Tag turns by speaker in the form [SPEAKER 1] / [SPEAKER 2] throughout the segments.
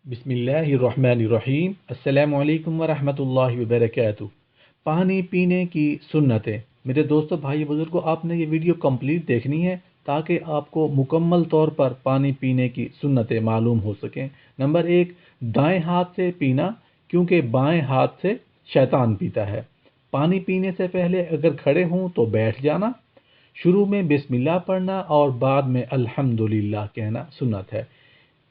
[SPEAKER 1] بسم اللہ الرحمن الرحیم۔ السلام علیکم ورحمۃ اللہ وبرکاتہ۔ پانی پینے کی سنتیں۔ میرے دوستو، بھائی بزرگوں، آپ نے یہ ویڈیو کمپلیٹ دیکھنی ہے تاکہ آپ کو مکمل طور پر پانی پینے کی سنتیں معلوم ہو سکیں۔ نمبر 1، دائیں ہاتھ سے پینا، کیونکہ بائیں ہاتھ سے شیطان پیتا ہے۔ پانی پینے سے پہلے اگر کھڑے ہوں تو بیٹھ جانا، شروع میں بسم اللہ پڑھنا اور بعد میں الحمدللہ کہنا سنت ہے۔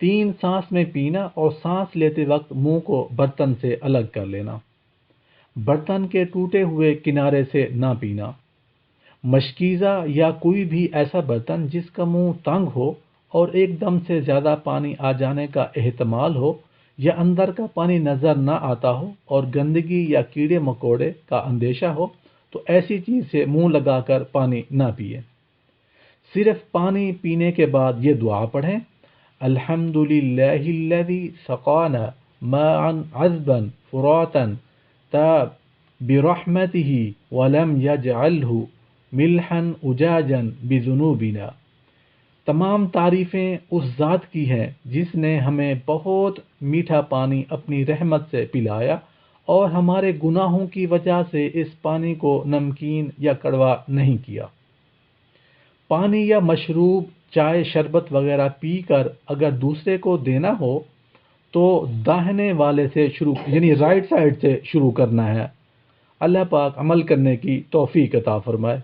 [SPEAKER 1] 3 سانس میں پینا اور سانس لیتے وقت منہ کو برتن سے الگ کر لینا۔ برتن کے ٹوٹے ہوئے کنارے سے نہ پینا۔ مشکیزہ یا کوئی بھی ایسا برتن جس کا منہ تنگ ہو اور ایک دم سے زیادہ پانی آ جانے کا احتمال ہو، یا اندر کا پانی نظر نہ آتا ہو اور گندگی یا کیڑے مکوڑے کا اندیشہ ہو، تو ایسی چیز سے منہ لگا کر پانی نہ پیے۔ صرف پانی پینے کے بعد یہ دعا پڑھیں: الحمد للہ الذی سقانا ماء عذبا فراتا تاب برحمتہ ولم یجعلہ ملحا اجاجا بذنوبنا۔ تمام تعریفیں اس ذات کی ہیں جس نے ہمیں بہت میٹھا پانی اپنی رحمت سے پلایا اور ہمارے گناہوں کی وجہ سے اس پانی کو نمکین یا کڑوا نہیں کیا۔ پانی یا مشروب، چائے، شربت وغیرہ پی کر اگر دوسرے کو دینا ہو تو داہنے والے سے شروع، یعنی رائٹ سائڈ سے شروع کرنا ہے۔ اللہ پاک عمل کرنے کی توفیق عطا فرمائے۔